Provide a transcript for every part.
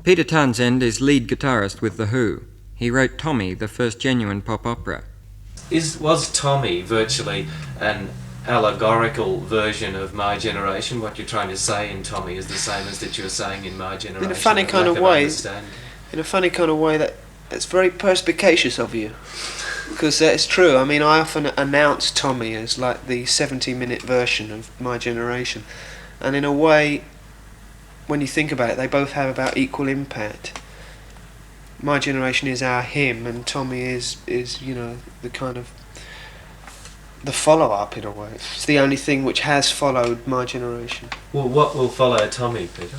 Peter Townshend is lead guitarist with The Who. He wrote Tommy, the first genuine pop opera. Was Tommy virtually an allegorical version of My Generation? What you're trying to say in Tommy is the same as that you were saying in My Generation? In a funny kind of way. In a funny kind of way that's very perspicacious of you. Because it's true. I mean, I often announce Tommy as like the 70-minute version of My Generation. And in a way, when you think about it, they both have about equal impact. My Generation is our hymn, and Tommy is the kind of the follow-up in a way. It's the only thing which has followed My Generation. Well, what will follow Tommy, Peter?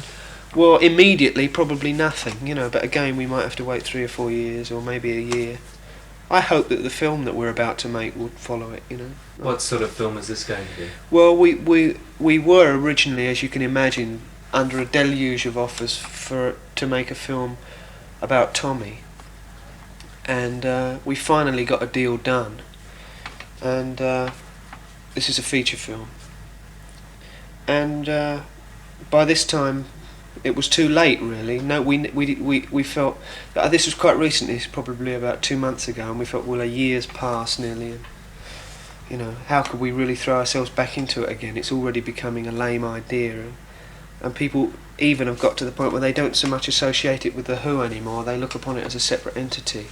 Well, immediately, probably nothing, but again, we might have to wait 3 or 4 years, or maybe a year. I hope that the film that we're about to make will follow it, What sort of film is this going to be? Well, we were originally, as you can imagine, under a deluge of offers to make a film about Tommy, and we finally got a deal done, and this is a feature film, and by this time it was too late, really. No, we felt that this was quite recently. It's probably about 2 months ago, and we felt, well, a year's passed nearly, and how could we really throw ourselves back into it again? It's already becoming a lame idea, and people even have got to the point where they don't so much associate it with The Who anymore. They look upon it as a separate entity,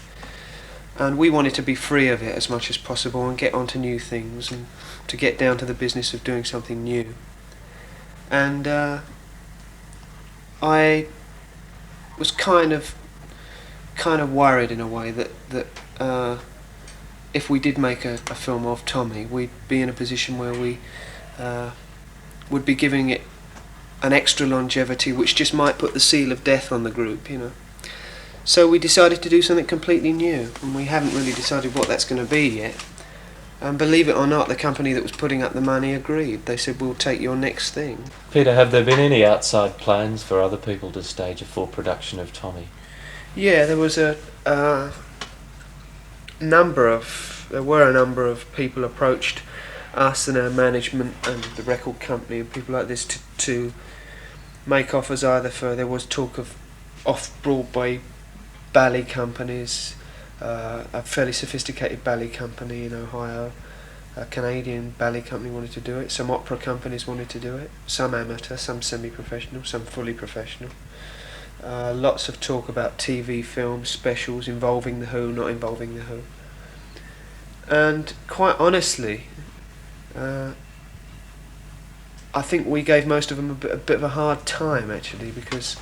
and we wanted to be free of it as much as possible and get on to new things and to get down to the business of doing something new. And I was kind of worried in a way that if we did make a film of Tommy, we'd be in a position where we would be giving it an extra longevity which just might put the seal of death on the group, So we decided to do something completely new, and we haven't really decided what that's going to be yet. And believe it or not, the company that was putting up the money agreed. They said, we'll take your next thing. Peter, have there been any outside plans for other people to stage a full production of Tommy? Yeah, there was a number of people approached us and our management and the record company and people like this to make offers either for, there was talk of off-Broadway ballet companies, a fairly sophisticated ballet company in Ohio, a Canadian ballet company wanted to do it, some opera companies wanted to do it, some amateur, some semi-professional, some fully professional. Lots of talk about TV films, specials involving The Who, not involving The Who. And quite honestly, I think we gave most of them a bit of a hard time, actually, because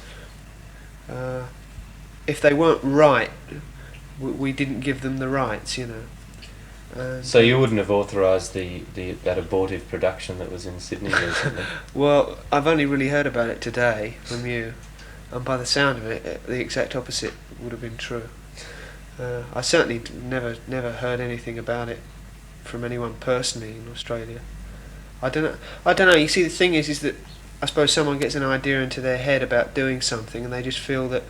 if they weren't right, we didn't give them the rights, So you wouldn't have authorised that abortive production that was in Sydney recently? Well, I've only really heard about it today from you, and by the sound of it, the exact opposite would have been true. I certainly never heard anything about it from anyone personally in Australia. I don't know. You see, the thing is that I suppose someone gets an idea into their head about doing something, and they just feel that,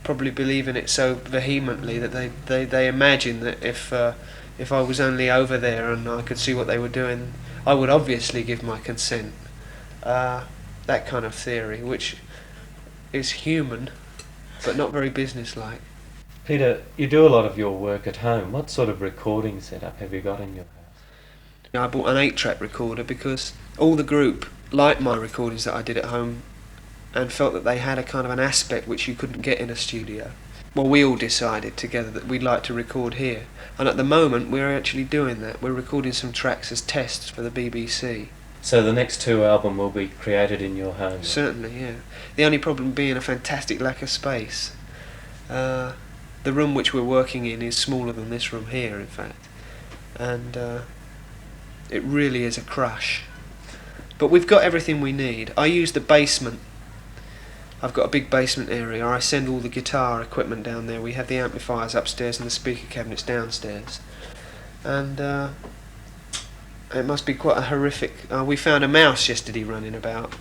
probably believe in it so vehemently that they imagine that if I was only over there and I could see what they were doing, I would obviously give my consent. That kind of theory, which is human, but not very businesslike. Peter, you do a lot of your work at home. What sort of recording setup have you got in your house? I bought an 8-track recorder because all the group liked my recordings that I did at home and felt that they had a kind of an aspect which you couldn't get in a studio. Well, we all decided together that we'd like to record here, and at the moment we're actually doing that. We're recording some tracks as tests for the BBC. So the next 2 albums will be created in your home? Certainly, yeah. The only problem being a fantastic lack of space. The room which we're working in is smaller than this room here, in fact, and it really is a crush. But we've got everything we need. I use the basement. I've got a big basement area. I send all the guitar equipment down there. We have the amplifiers upstairs and the speaker cabinets downstairs. And it must be quite a horrific... we found a mouse yesterday running about,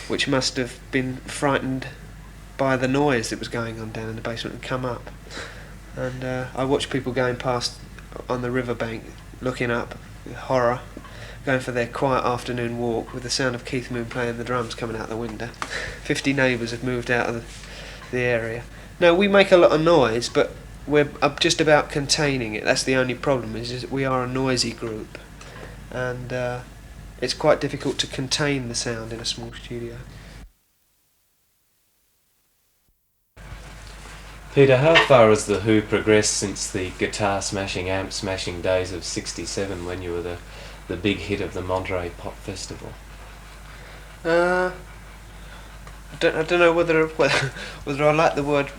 which must have been frightened by the noise that was going on down in the basement and come up. And I watched people going past on the riverbank, looking up with horror, going for their quiet afternoon walk with the sound of Keith Moon playing the drums coming out the window. 50 neighbours had moved out of the area. No, we make a lot of noise, but we're just about containing it. That's the only problem, is that we are a noisy group, and it's quite difficult to contain the sound in a small studio. Peter, how far has The Who progressed since the guitar smashing, amp smashing days of '67, when you were the big hit of the Monterey Pop Festival? I don't know whether I like the word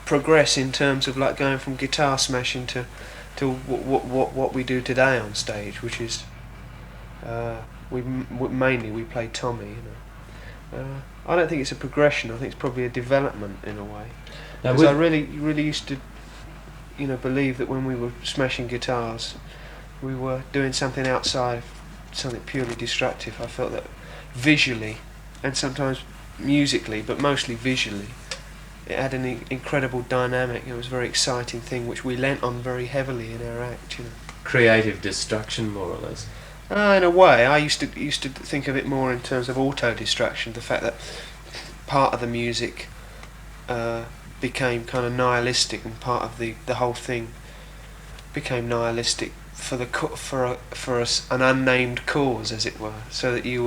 progress in terms of like going from guitar smashing to what we do today on stage, which is mainly we play Tommy. I don't think it's a progression. I think it's probably a development in a way. Because I really used to, believe that when we were smashing guitars, we were doing something outside of something purely destructive. I felt that visually, and sometimes musically, but mostly visually, it had an incredible dynamic. It was a very exciting thing, which we lent on very heavily in our act. Creative destruction, more or less. In a way, I used to think of it more in terms of auto-destruction. The fact that part of the music became kind of nihilistic, and part of the whole thing became nihilistic for an unnamed cause, as it were. So that you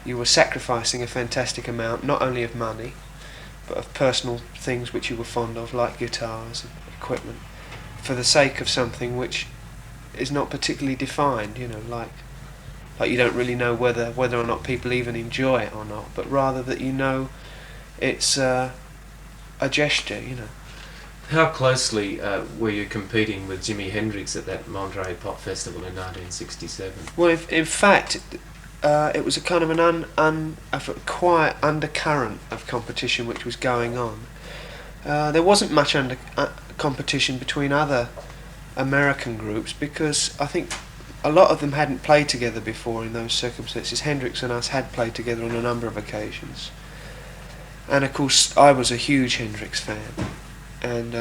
were sacrificing a fantastic amount, not only of money, but of personal things which you were fond of, like guitars and equipment, for the sake of something which is not particularly defined. Like you don't really know whether or not people even enjoy it or not, but rather that it's a gesture. How closely were you competing with Jimi Hendrix at that Monterey Pop Festival in 1967? Well, in fact, it was a kind of a quiet undercurrent of competition which was going on. There wasn't much competition between other American groups, because I think a lot of them hadn't played together before in those circumstances. Hendrix and us had played together on a number of occasions. And of course, I was a huge Hendrix fan, and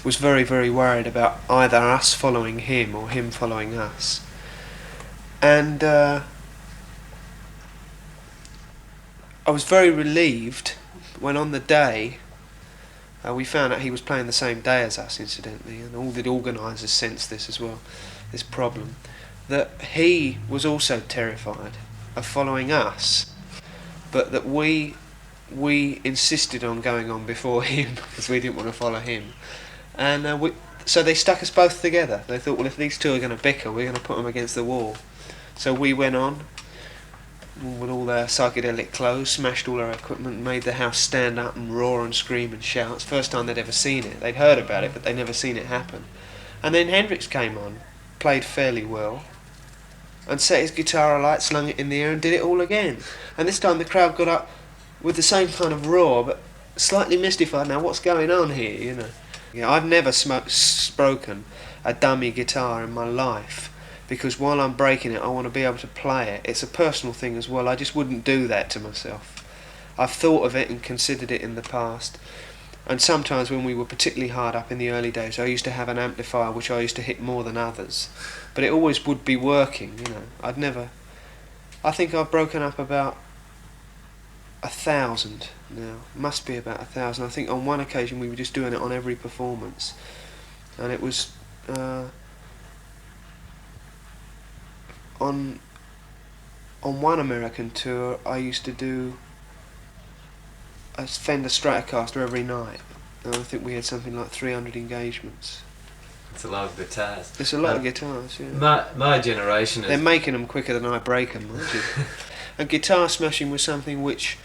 was very, very worried about either us following him or him following us. And I was very relieved when on the day we found out he was playing the same day as us, incidentally, and all the organisers sensed this as well, this problem, that he was also terrified of following us, but that we insisted on going on before him because we didn't want to follow him, and so they stuck us both together. They thought, well, if these two are going to bicker, we're going to put them against the wall. So we went on with all their psychedelic clothes, smashed all our equipment, made the house stand up and roar and scream and shout. It's the first time they'd ever seen it. They'd heard about it, but they'd never seen it happen. And then Hendrix came on, played fairly well, and set his guitar alight, slung it in the air, and did it all again. And this time the crowd got up with the same kind of roar, but slightly mystified. Now, what's going on here, I've never broken a dummy guitar in my life, because while I'm breaking it, I want to be able to play it. It's a personal thing as well. I just wouldn't do that to myself. I've thought of it and considered it in the past, and sometimes when we were particularly hard up in the early days, I used to have an amplifier which I used to hit more than others, but it always would be working. I think I've broken up about 1,000 now. Must be about 1,000. I think on one occasion we were just doing it on every performance, and it was on one American tour I used to do a Fender Stratocaster every night, and I think we had something like 300 engagements. It's a lot of guitars. It's a lot of guitars, yeah. My generation is... They're making them quicker than I break them, mind you. And guitar smashing was something which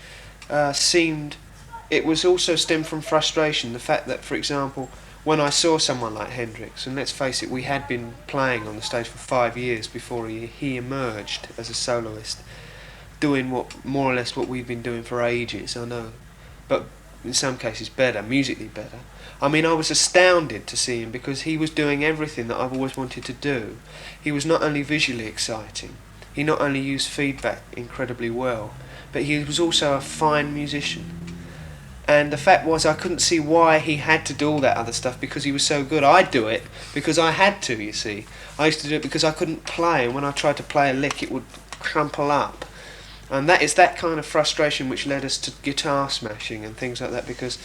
it was also stemmed from frustration. The fact that, for example, when I saw someone like Hendrix, and let's face it, we had been playing on the stage for 5 years before he emerged as a soloist, doing more or less what we'd been doing for ages, I know, but in some cases better, musically better. I mean, I was astounded to see him, because he was doing everything that I've always wanted to do. He was not only visually exciting, he not only used feedback incredibly well, but he was also a fine musician. And the fact was, I couldn't see why he had to do all that other stuff because he was so good. I'd do it because I had to, you see. I used to do it because I couldn't play, and when I tried to play a lick, it would crumple up. And that is that kind of frustration which led us to guitar smashing and things like that, because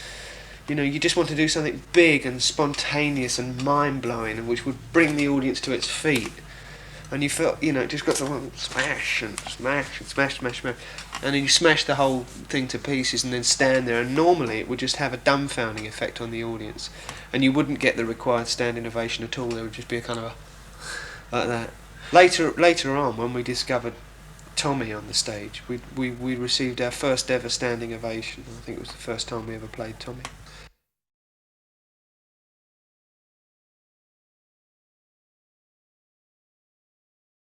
you just want to do something big and spontaneous and mind-blowing, and which would bring the audience to its feet. And you felt, it just got to smash and smash and smash, smash, smash. And then you smash the whole thing to pieces and then stand there, and normally it would just have a dumbfounding effect on the audience. And you wouldn't get the required standing ovation at all, there would just be a kind of like that. Later on, when we discovered Tommy on the stage, we received our first ever standing ovation. I think it was the first time we ever played Tommy.